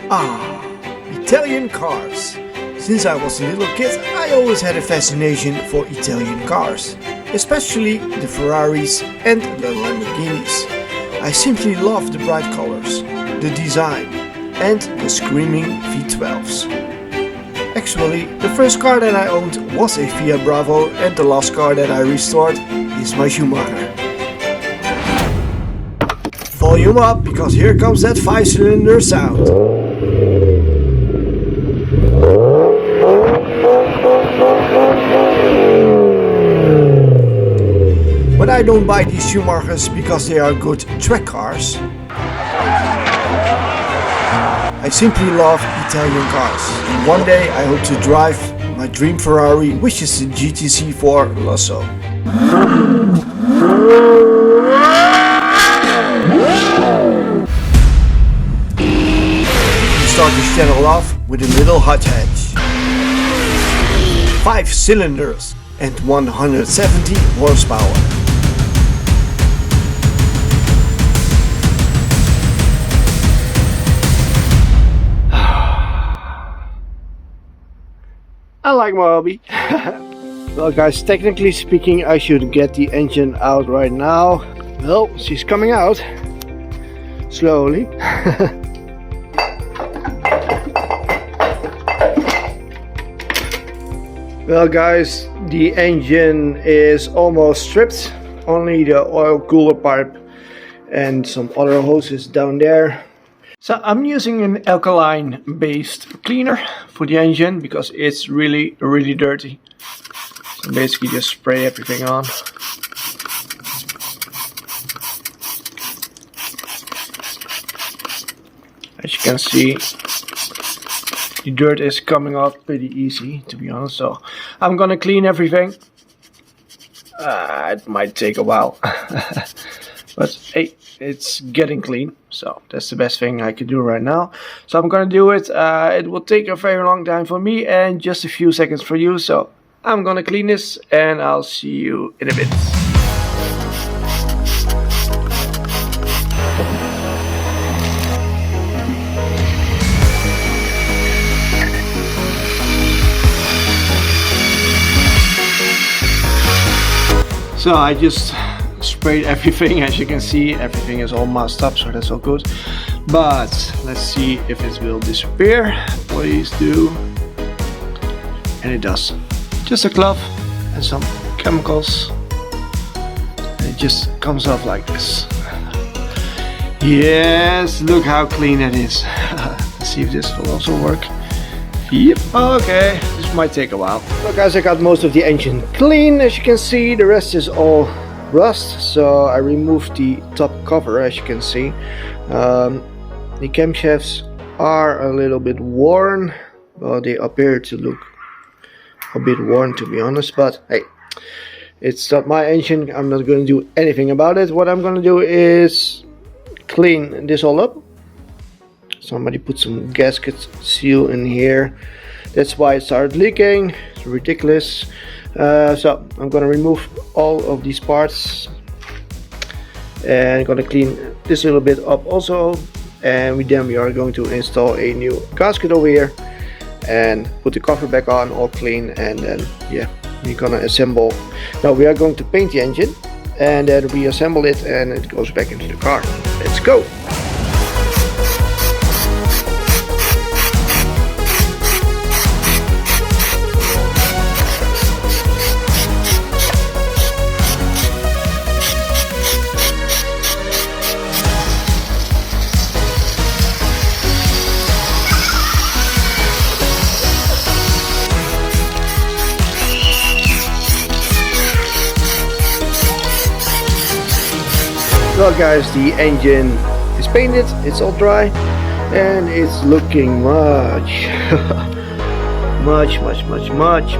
Ah, Italian cars. Since I was a little kid, I always had a fascination for Italian cars, especially the Ferraris and the Lamborghinis. I simply love the bright colors, the design, and the screaming V12s. Actually, the first car that I owned was a Fiat Bravo, and the last car that I restored is my Schumacher. Volume up, because here comes that 5-cylinder sound. But I don't buy these Schumachers because they are good track cars. I simply love Italian cars. One day I hope to drive my dream Ferrari, which is the GTC4 Lasso. Start this channel off with a little hot hatch. 5 cylinders and 170 horsepower. I like my hobby. Well guys, technically speaking I should get the engine out right now. Well, she's coming out. Slowly. Well guys, the engine is almost stripped, only the oil cooler pipe and some other hoses down there. So I'm using an alkaline based cleaner for the engine because it's really dirty. So basically just spray everything on. As you can see, the dirt is coming off pretty easy, to be honest, so I'm gonna clean everything. It might take a while, but hey, it's getting clean, so that's the best thing I can do right now. So I'm gonna do it. It will take a very long time for me and just a few seconds for you, so I'm gonna clean this and I'll see you in a bit. So I just sprayed everything. As you can see, everything is all masked up, so that's all good. But let's see if it will disappear. Please do. And it does. Just a glove and some chemicals. And it just comes off like this. Yes, look how clean it is. Let's see if this will also work. Yep, okay, this might take a while. So guys, I got most of the engine clean, as you can see. The rest is all rust, so I removed the top cover, as you can see. The camshafts are a little bit worn. Well, they appear to look a bit worn, to be honest, but hey, it's not my engine. I'm not going to do anything about it. What I'm going to do is clean this all up. Somebody put some gasket seal in here. That's why it started leaking. It's ridiculous. So I'm gonna remove all of these parts and gonna clean this a little bit up also. And then we are going to install a new gasket over here and put the cover back on, all clean. And then yeah, we're gonna assemble. Now we are going to paint the engine and then reassemble it, and it goes back into the car. Let's go. Well guys, the engine is painted, it's all dry, and it's looking much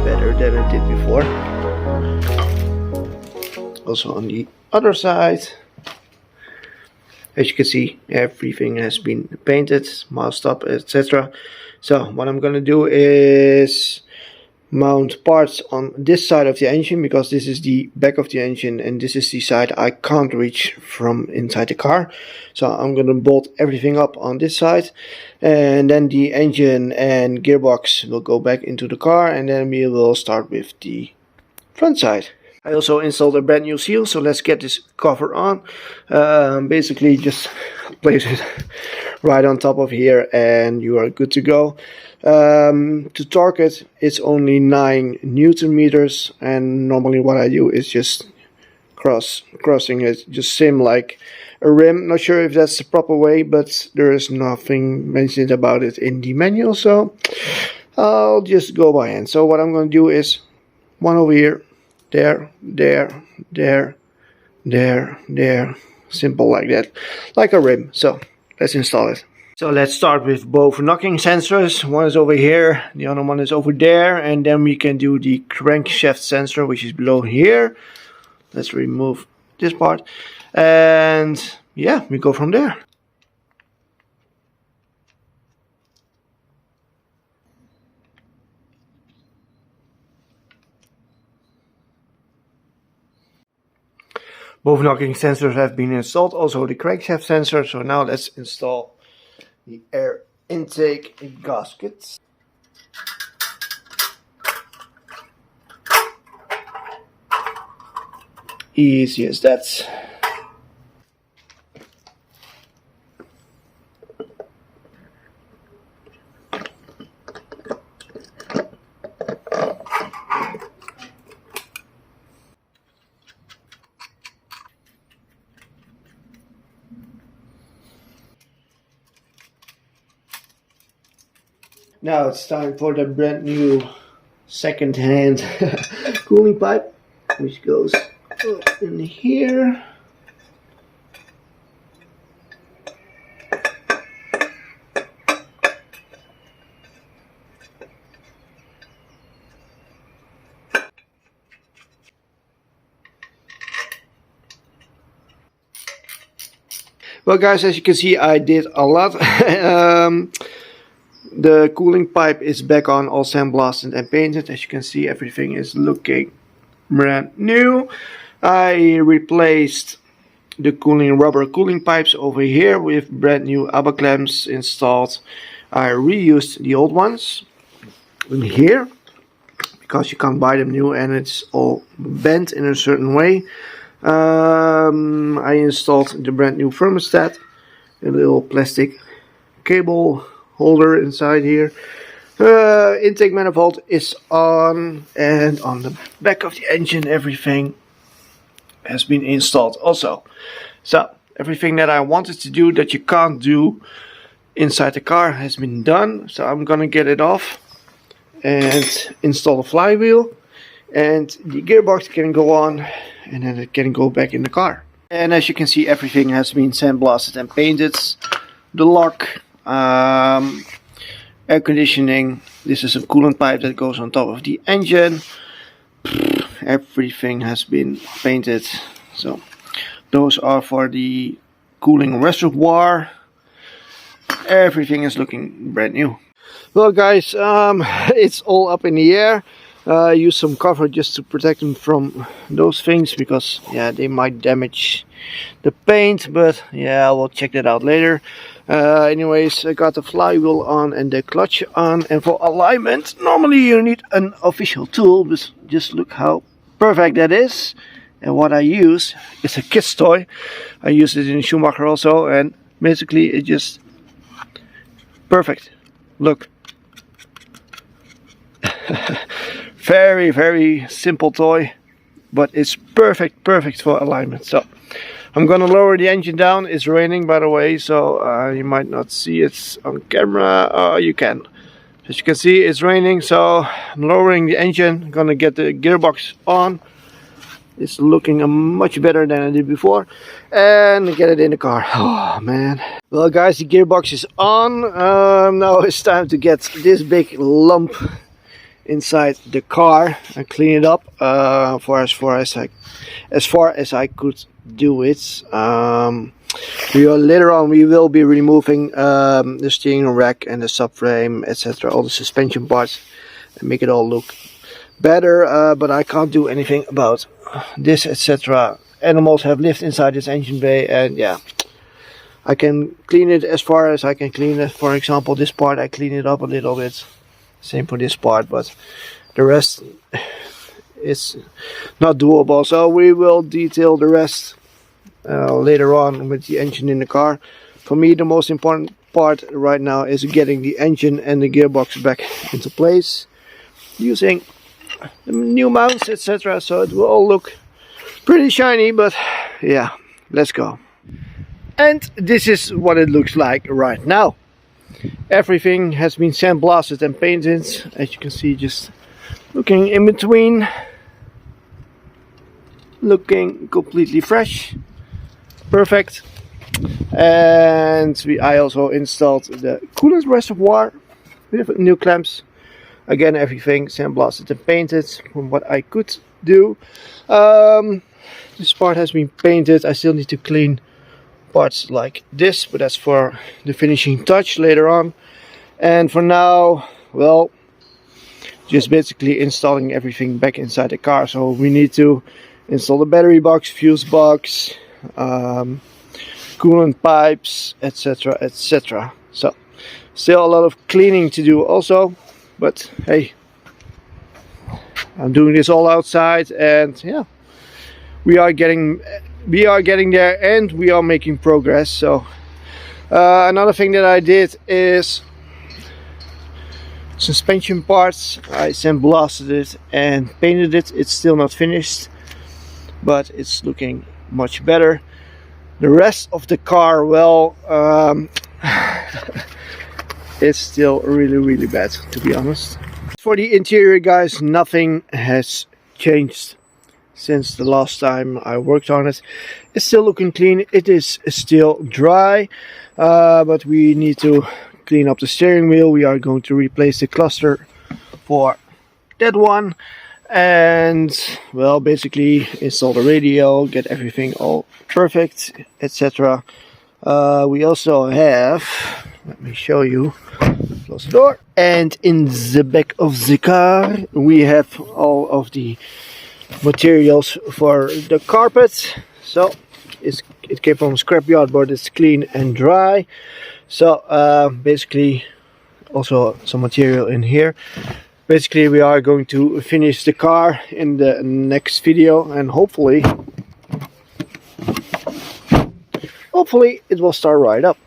better than it did before. Also on the other side, as you can see, everything has been painted, masked up, etc. So what I'm gonna do is mount parts on this side of the engine, because this is the back of the engine and this is the side I can't reach from inside the car. So I'm gonna bolt everything up on this side, and then the engine and gearbox will go back into the car, and then we will start with the front side. I also installed a brand new seal, so let's get this cover on. Basically just place it right on top of here and you are good to go. To torque it, it's only 9 Newton meters, and normally what I do is just crossing it, just sim like a rim. Not sure if that's the proper way, but there is nothing mentioned about it in the manual, so I'll just go by hand. So what I'm going to do is one over here, there, simple like that, like a rim. So let's install it. So let's start with both knocking sensors. One is over here, the other one is over there, and then we can do the crankshaft sensor, which is below here. Let's remove this part, and yeah, we go from there. Both knocking sensors have been installed, also the crankshaft sensor. So now let's install the air intake gaskets. Easy as that. Now it's time for the brand new second-hand cooling pipe, which goes up in here. Well guys, as you can see, I did a lot. The cooling pipe is back on, all sandblasted and painted. As you can see, everything is looking brand new. I replaced the rubber cooling pipes over here with brand new Abarth clamps installed. I reused the old ones in here because you can't buy them new and it's all bent in a certain way. I installed the brand new thermostat, a little plastic cable holder inside here. Intake manifold is on, and on the back of the engine everything has been installed also. So everything that I wanted to do that you can't do inside the car has been done. So I'm gonna get it off and install the flywheel, and the gearbox can go on, and then it can go back in the car. And as you can see, everything has been sandblasted and painted. The lock, air conditioning, this is a coolant pipe that goes on top of the engine. Everything has been painted. So those are for the cooling reservoir. Everything is looking brand new. Well guys, it's all up in the air. Use some cover just to protect them from those things, because yeah, they might damage the paint, but yeah, we'll check that out later. Anyways, I got the flywheel on and the clutch on, and for alignment normally you need an official tool, but just look how perfect that is. And what I use is a kid's toy. I use it in Schumacher also, and basically it's just perfect. Look. Very, very simple toy, but it's perfect for alignment. So I'm gonna lower the engine down. It's raining, by the way, so you might not see it on camera. You can. As you can see, it's raining, so I'm lowering the engine. I'm gonna get the gearbox on. It's looking much better than I did before, and get it in the car. Oh man. Well guys, the gearbox is on. Now it's time to get this big lump inside the car and clean it up for as far as I could do it. Later on we will be removing the steering rack and the subframe, etc., all the suspension parts, and make it all look better, but I can't do anything about this, etc. Animals have lived inside this engine bay, and yeah, I can clean it as far as I can clean it. For example, this part I clean it up a little bit, same for this part, but the rest is not doable. So we will detail the rest later on with the engine in the car. For me, the most important part right now is getting the engine and the gearbox back into place using the new mounts, etc. So it will all look pretty shiny, but yeah, let's go. And this is what it looks like right now. Everything has been sandblasted and painted, as you can see, just looking in between, looking completely fresh, perfect. And I also installed the coolant reservoir with new clamps. Again, everything sandblasted and painted from what I could do. This part has been painted. I still need to clean parts like this, but that's for the finishing touch later on. And for now, well, just basically installing everything back inside the car. So we need to install the battery box, fuse box, coolant pipes, etc, etc. So still a lot of cleaning to do also, but hey, I'm doing this all outside, and yeah, we are getting there, and we are making progress. So another thing that I did is suspension parts. I sandblasted it and painted it. It's still not finished, but it's looking much better. The rest of the car, well, it's still really bad, to be honest. For the interior, guys, nothing has changed since the last time I worked on it. It's still looking clean. It is still dry, but we need to clean up the steering wheel. We are going to replace the cluster for that one, and well, basically install the radio, get everything all perfect, etc. We also have, let me show you, close the door, and in the back of the car we have all of the materials for the carpet. So it came from scrapyard, but it's clean and dry. So basically also some material in here. Basically we are going to finish the car in the next video, and hopefully it will start right up,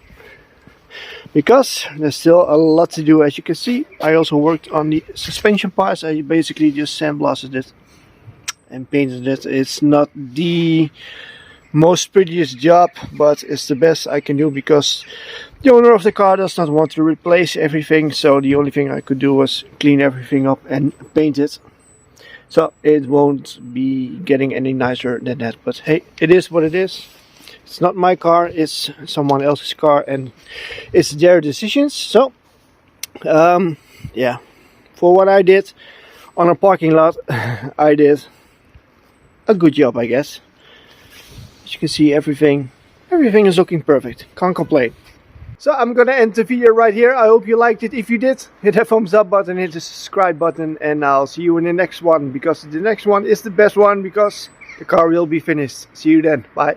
because there's still a lot to do. As you can see, I also worked on the suspension parts. I basically just sandblasted it and painted it. It's not the most prettiest job, but it's the best I can do, because the owner of the car does not want to replace everything. So the only thing I could do was clean everything up and paint it. So it won't be getting any nicer than that, but hey, it is what it is. It's not my car, it's someone else's car, and it's their decisions. So yeah, for what I did on a parking lot, I did a good job, I guess. As you can see, everything is looking perfect. Can't complain. So I'm gonna end the video right here. I hope you liked it. If you did, hit that thumbs up button, hit the subscribe button, and I'll see you in the next one, because the next one is the best one, because the car will be finished. See you then. Bye.